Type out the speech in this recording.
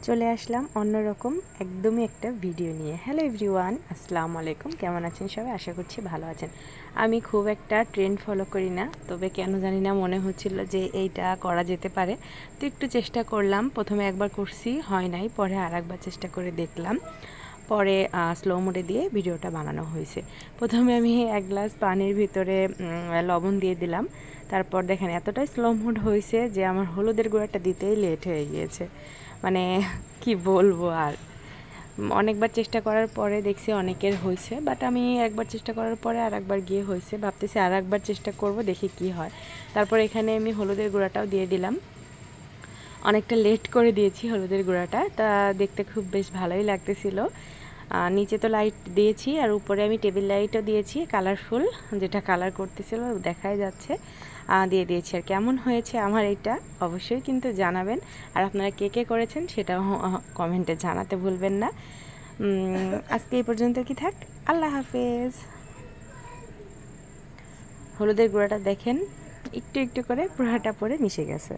চলে আসলাম অন্যরকম একদমই একটা ভিডিও নিয়ে। হ্যালো এভরিওয়ান, আসসালামু আলাইকুম। কেমন আছেন সবাই? আশা করছি ভালো আছেন। আমি খুব একটা ট্রেন্ড ফলো করি না, তবে কেন জানি না মনে হচ্ছিল যে এইটা করা যেতে পারে, তো একটু চেষ্টা করলাম। প্রথমে একবার করছি, হয় নাই, পরে আর একবার চেষ্টা করে দেখলাম। পরে স্লো মোডে দিয়ে ভিডিওটা বানানো হয়েছে। প্রথমে আমি এক গ্লাস পানির ভিতরে লবণ দিয়ে দিলাম। তারপর দেখেন এতটাই স্লো মোড হয়েছে যে আমার হলুদের গুঁড়াটা দিতেই লেট হয়ে গিয়েছে। মানে কি বলবো আর, অনেকবার চেষ্টা করার পরে দেখছি অনেকের হয়েছে, বাট আমি একবার চেষ্টা করার পরে আর একবার গিয়ে হয়েছে, ভাবতেছি আর একবার চেষ্টা করব, দেখি কি হয়। তারপর এখানে আমি হলুদের গুঁড়াটাও দিয়ে দিলাম। অনেকটা লেট করে দিয়েছি হলুদের গুঁড়াটা, তা দেখতে খুব বেশ ভালোই লাগতেছিল। নিচে তো লাইট দিয়েছি আর উপরে আমি টেবিল লাইটও দিয়েছি, কালারফুল, যেটা কালার করতেছিল দেখাই যাচ্ছে, দিয়ে দিয়েছি। আর কেমন হয়েছে আমার এটা অবশ্যই কিন্তু জানাবেন। আর আপনারা কে কে করেছেন সেটাও কমেন্টে জানাতে ভুলবেন না। আজকে এই পর্যন্ত কি থাক, আল্লাহ হাফেজ। হলুদের গুঁড়াটা দেখেন একটু একটু করে পুরাটা পরে মিশে গেছে।